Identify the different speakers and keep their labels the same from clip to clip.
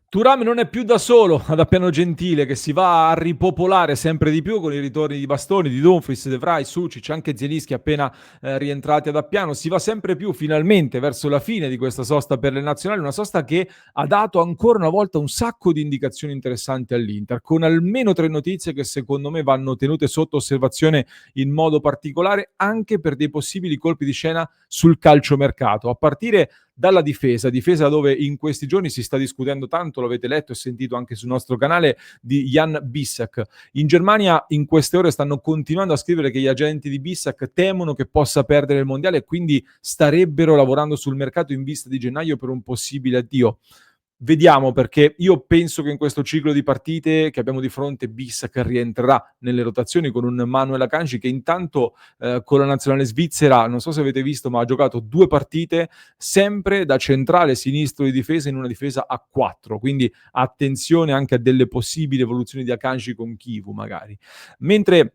Speaker 1: Thuram non è più da solo ad Appiano Gentile, che si va a ripopolare sempre di più con i ritorni di Bastoni, di Dumfries, De Vrij, Sucic, anche Zielinski appena rientrati ad Appiano. Si va sempre più finalmente verso la fine di questa sosta per le nazionali, una sosta che ha dato ancora una volta un sacco di indicazioni interessanti all'Inter, con almeno 3 notizie che secondo me vanno tenute sotto osservazione in modo particolare anche per dei possibili colpi di scena sul calciomercato, a partire dalla difesa dove in questi giorni si sta discutendo tanto, lo avete letto e sentito anche sul nostro canale, di Jan Bissek. In Germania in queste ore stanno continuando a scrivere che gli agenti di Bissek temono che possa perdere il mondiale e quindi starebbero lavorando sul mercato in vista di gennaio per un possibile addio. Vediamo, perché io penso che in questo ciclo di partite che abbiamo di fronte Bissek rientrerà nelle rotazioni con un Manuel Akanji che intanto con la nazionale svizzera, non so se avete visto, ma ha giocato 2 partite sempre da centrale sinistro di difesa in una difesa a 4, quindi attenzione anche a delle possibili evoluzioni di Akanji con Kivu magari. Mentre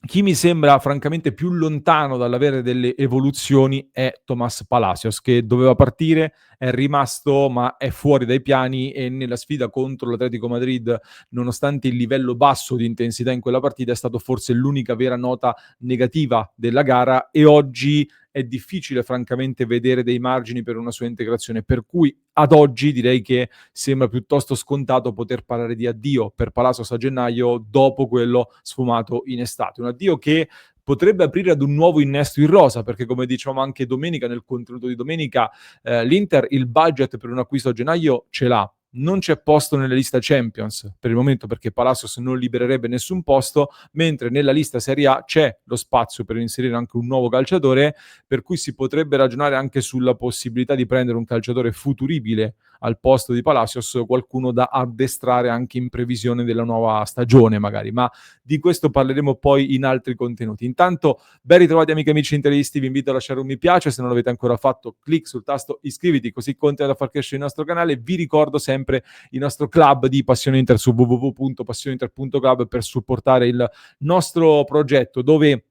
Speaker 1: chi mi sembra francamente più lontano dall'avere delle evoluzioni è Thomas Palacios, che doveva partire, è rimasto, ma è fuori dai piani e nella sfida contro l'Atletico Madrid, nonostante il livello basso di intensità in quella partita, è stato forse l'unica vera nota negativa della gara e oggi è difficile francamente vedere dei margini per una sua integrazione, per cui ad oggi direi che sembra piuttosto scontato poter parlare di addio per Palacios a gennaio dopo quello sfumato in estate. Un addio che potrebbe aprire ad un nuovo innesto in rosa, perché come dicevamo anche domenica, nel contenuto di domenica, l'Inter il budget per un acquisto a gennaio ce l'ha. Non c'è posto nella lista Champions per il momento perché Palacios non libererebbe nessun posto, mentre nella lista Serie A c'è lo spazio per inserire anche un nuovo calciatore, per cui si potrebbe ragionare anche sulla possibilità di prendere un calciatore futuribile al posto di Palacios, qualcuno da addestrare anche in previsione della nuova stagione magari, ma di questo parleremo poi in altri contenuti. Intanto ben ritrovati amiche e amici interisti, vi invito a lasciare un mi piace, se non l'avete ancora fatto clic sul tasto iscriviti così continuate a far crescere il nostro canale. Vi ricordo sempre il nostro club di Passione Inter su www.passioneinter.club per supportare il nostro progetto, dove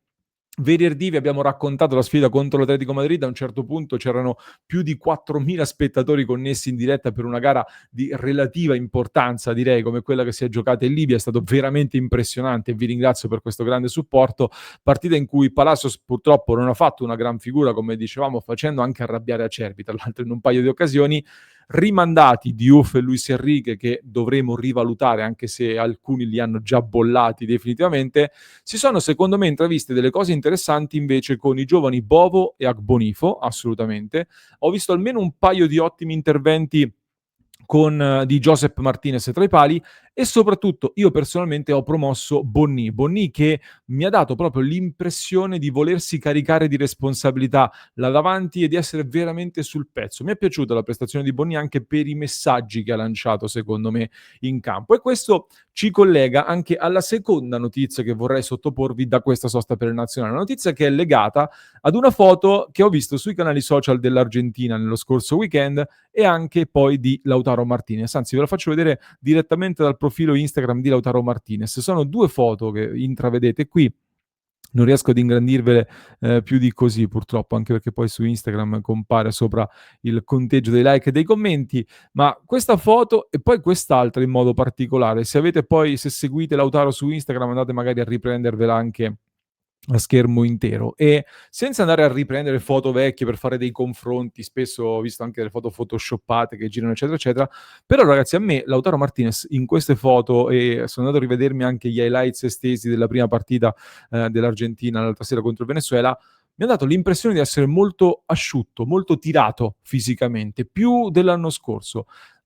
Speaker 1: venerdì vi abbiamo raccontato la sfida contro l'Atletico Madrid. A un certo punto c'erano più di 4.000 spettatori connessi in diretta per una gara di relativa importanza, direi, come quella che si è giocata in Libia. È stato veramente impressionante e vi ringrazio per questo grande supporto. Partita in cui Palacios purtroppo non ha fatto una gran figura, come dicevamo, facendo anche arrabbiare Acerbi, tra l'altro in un paio di occasioni. Rimandati Diouf e Luis Enrique, che dovremo rivalutare anche se alcuni li hanno già bollati definitivamente. Si sono secondo me intraviste delle cose interessanti invece con i giovani Bovo e Agbonifo, assolutamente. Ho visto almeno un paio di ottimi interventi di Josep Martinez tra i pali e soprattutto io personalmente ho promosso Bonni che mi ha dato proprio l'impressione di volersi caricare di responsabilità là davanti e di essere veramente sul pezzo. Mi è piaciuta la prestazione di Bonni anche per i messaggi che ha lanciato secondo me in campo e questo ci collega anche alla seconda notizia che vorrei sottoporvi da questa sosta per il nazionale, una notizia che è legata ad una foto che ho visto sui canali social dell'Argentina nello scorso weekend e anche poi di Lautaro Martinez. Anzi, ve la faccio vedere direttamente dal profilo Instagram di Lautaro Martinez. Sono 2 foto che intravedete qui. Non riesco ad ingrandirvele più di così purtroppo, anche perché poi su Instagram compare sopra il conteggio dei like e dei commenti, ma questa foto e poi quest'altra in modo particolare, se seguite Lautaro su Instagram andate magari a riprendervela anche a schermo intero e senza andare a riprendere foto vecchie per fare dei confronti, spesso ho visto anche delle foto photoshoppate che girano eccetera eccetera, però ragazzi a me Lautaro Martinez in queste foto, e sono andato a rivedermi anche gli highlights estesi della prima partita dell'Argentina l'altra sera contro il Venezuela, mi ha dato l'impressione di essere molto asciutto, molto tirato fisicamente, più dell'anno scorso.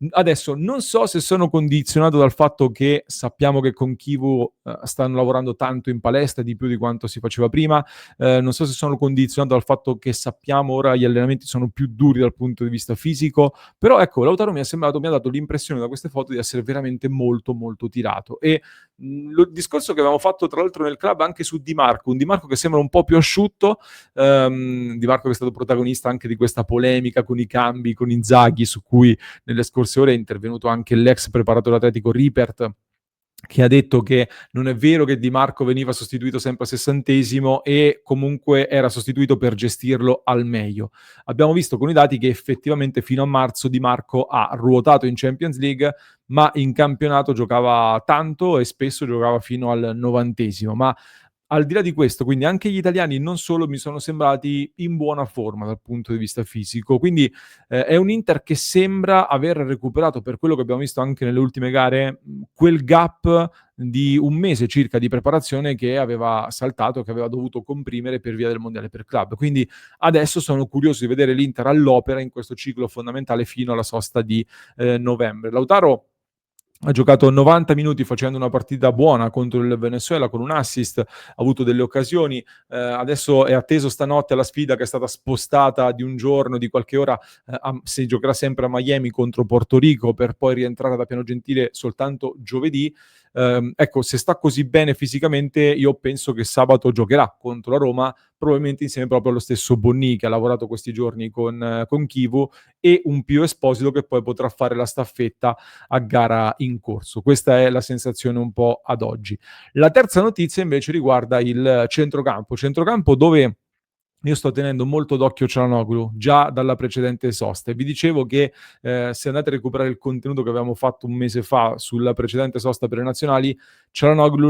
Speaker 1: Adesso non so se sono condizionato dal fatto che sappiamo che con Kivu stanno lavorando tanto in palestra, di più di quanto si faceva prima, non so se sono condizionato dal fatto che sappiamo ora gli allenamenti sono più duri dal punto di vista fisico, però ecco, Lautaro mi ha dato l'impressione da queste foto di essere veramente molto molto tirato e il discorso che avevamo fatto tra l'altro nel club anche su Di Marco, un Di Marco che sembra un po' più asciutto, Di Marco che è stato protagonista anche di questa polemica con i cambi, con Inzaghi, su cui nelle scorse ore è intervenuto anche l'ex preparatore atletico Ripert che ha detto che non è vero che Di Marco veniva sostituito sempre al 60° e comunque era sostituito per gestirlo al meglio. Abbiamo visto con i dati che effettivamente fino a marzo Di Marco ha ruotato in Champions League, ma in campionato giocava tanto e spesso giocava fino al 90°. Ma al di là di questo, quindi anche gli italiani non solo mi sono sembrati in buona forma dal punto di vista fisico, quindi è un Inter che sembra aver recuperato, per quello che abbiamo visto anche nelle ultime gare, quel gap di un mese circa di preparazione che aveva saltato, che aveva dovuto comprimere per via del mondiale per club. Quindi adesso sono curioso di vedere l'Inter all'opera in questo ciclo fondamentale fino alla sosta di novembre. Lautaro ha giocato 90 minuti facendo una partita buona contro il Venezuela con un assist, ha avuto delle occasioni, adesso è atteso stanotte alla sfida che è stata spostata di un giorno, di qualche ora, si giocherà sempre a Miami contro Porto Rico per poi rientrare da Piano Gentile soltanto giovedì. Ecco, se sta così bene fisicamente, io penso che sabato giocherà contro la Roma, probabilmente insieme proprio allo stesso Bonni che ha lavorato questi giorni con Chivu e un Pio Esposito che poi potrà fare la staffetta a gara in corso. Questa è la sensazione un po' ad oggi. La terza notizia invece riguarda il centrocampo dove io sto tenendo molto d'occhio Çalhanoğlu, già dalla precedente sosta e vi dicevo che, se andate a recuperare il contenuto che avevamo fatto un mese fa sulla precedente sosta per le nazionali, Çalhanoğlu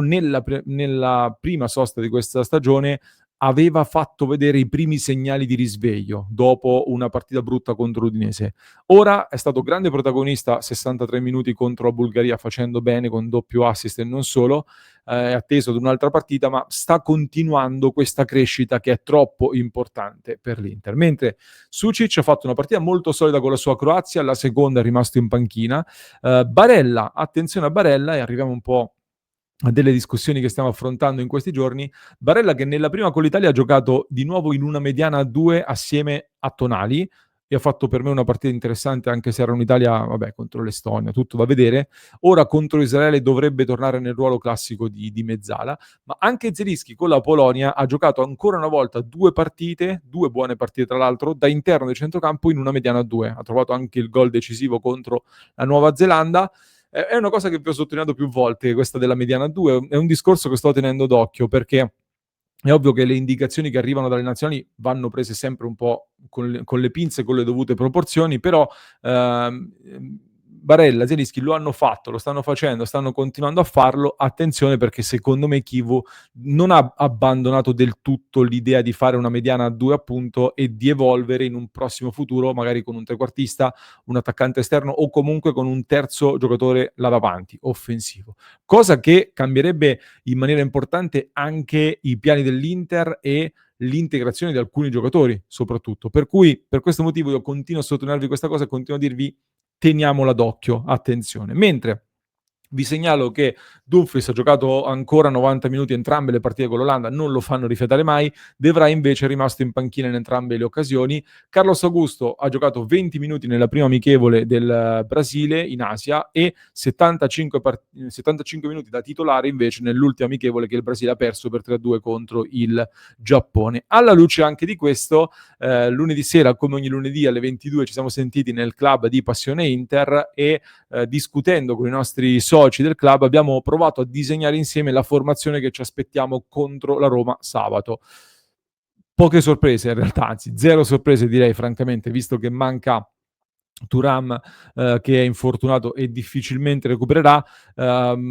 Speaker 1: nella prima sosta di questa stagione aveva fatto vedere i primi segnali di risveglio dopo una partita brutta contro l'Udinese. Ora è stato grande protagonista 63 minuti contro la Bulgaria facendo bene con doppio assist e non solo, è atteso ad un'altra partita, ma sta continuando questa crescita che è troppo importante per l'Inter. Mentre Sucic ha fatto una partita molto solida con la sua Croazia, la seconda è rimasto in panchina. Barella, attenzione a Barella e arriviamo un po' a delle discussioni che stiamo affrontando in questi giorni. Barella che nella prima con l'Italia ha giocato di nuovo in una mediana a 2 assieme a Tonali e ha fatto per me una partita interessante anche se era un'Italia, vabbè, contro l'Estonia, tutto da vedere. Ora contro Israele dovrebbe tornare nel ruolo classico di mezzala, ma anche Zelinski con la Polonia ha giocato ancora una volta 2 partite, 2 buone partite tra l'altro, da interno del centrocampo in una mediana a 2. Ha trovato anche il gol decisivo contro la Nuova Zelanda. È una cosa che vi ho sottolineato più volte, questa della mediana 2, è un discorso che sto tenendo d'occhio perché è ovvio che le indicazioni che arrivano dalle nazionali vanno prese sempre un po' con le pinze, con le dovute proporzioni, però Barella, Zelinski lo hanno fatto, lo stanno facendo, stanno continuando a farlo. Attenzione perché secondo me Chivu non ha abbandonato del tutto l'idea di fare una mediana a 2 appunto e di evolvere in un prossimo futuro magari con un trequartista, un attaccante esterno o comunque con un terzo giocatore là davanti, offensivo. Cosa che cambierebbe in maniera importante anche i piani dell'Inter e l'integrazione di alcuni giocatori, soprattutto. Per cui, per questo motivo, io continuo a sottolinearvi questa cosa e continuo a dirvi teniamola d'occhio, attenzione. Mentre vi segnalo che Dumfries ha giocato ancora 90 minuti entrambe le partite con l'Olanda, non lo fanno rifiatare mai. De Vrij invece è rimasto in panchina in entrambe le occasioni. Carlos Augusto ha giocato 20 minuti nella prima amichevole del Brasile in Asia e 75 minuti da titolare invece nell'ultima amichevole che il Brasile ha perso per 3-2 contro il Giappone. Alla luce anche di questo, lunedì sera, come ogni lunedì alle 22, ci siamo sentiti nel club di Passione Inter e discutendo con i nostri soci del club abbiamo provato a disegnare insieme la formazione che ci aspettiamo contro la Roma sabato. Poche sorprese in realtà, anzi zero sorprese direi francamente, visto che manca Thuram che è infortunato e difficilmente recupererà.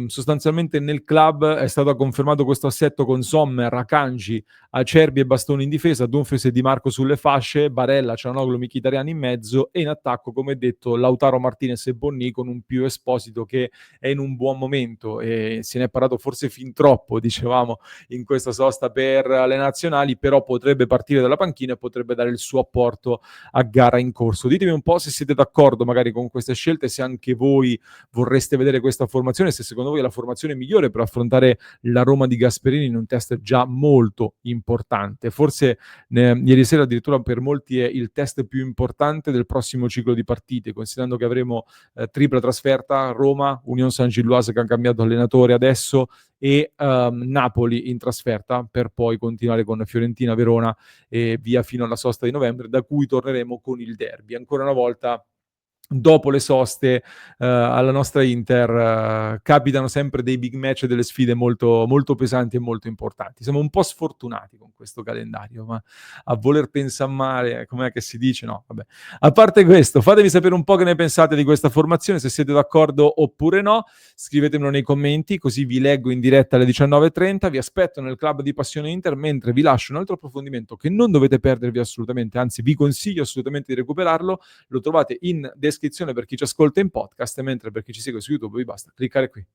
Speaker 1: Sostanzialmente nel club è stato confermato questo assetto con Sommer, Akanji, Acerbi e Bastoni in difesa, Dumfries e Di Marco sulle fasce, Barella, Çalhanoğlu, Mkhitaryan in mezzo e in attacco, come detto, Lautaro Martinez e Bonni con un Pio Esposito che è in un buon momento e se ne è parlato forse fin troppo, dicevamo, in questa sosta per le nazionali, però potrebbe partire dalla panchina e potrebbe dare il suo apporto a gara in corso. Ditemi un po' se siete d'accordo magari con queste scelte, se anche voi vorreste vedere questa formazione, se secondo voi è la formazione migliore per affrontare la Roma di Gasperini in un test già molto importante. Forse ieri sera addirittura per molti è il test più importante del prossimo ciclo di partite, considerando che avremo tripla trasferta, Roma, Union Saint-Gilloise che ha cambiato allenatore adesso e Napoli in trasferta per poi continuare con Fiorentina, Verona e via fino alla sosta di novembre, da cui torneremo con il derby. Ancora una volta dopo le soste alla nostra Inter capitano sempre dei big match e delle sfide molto, molto pesanti e molto importanti. Siamo un po' sfortunati con questo calendario, ma a voler pensare male, com'è che si dice? No, vabbè. A parte questo, fatemi sapere un po' che ne pensate di questa formazione, se siete d'accordo oppure no. Scrivetemelo nei commenti, così vi leggo in diretta alle 19:30. Vi aspetto nel club di Passione Inter, mentre vi lascio un altro approfondimento che non dovete perdervi assolutamente, anzi vi consiglio assolutamente di recuperarlo. Lo trovate in descrizione per chi ci ascolta in podcast, mentre per chi ci segue su YouTube vi basta cliccare qui.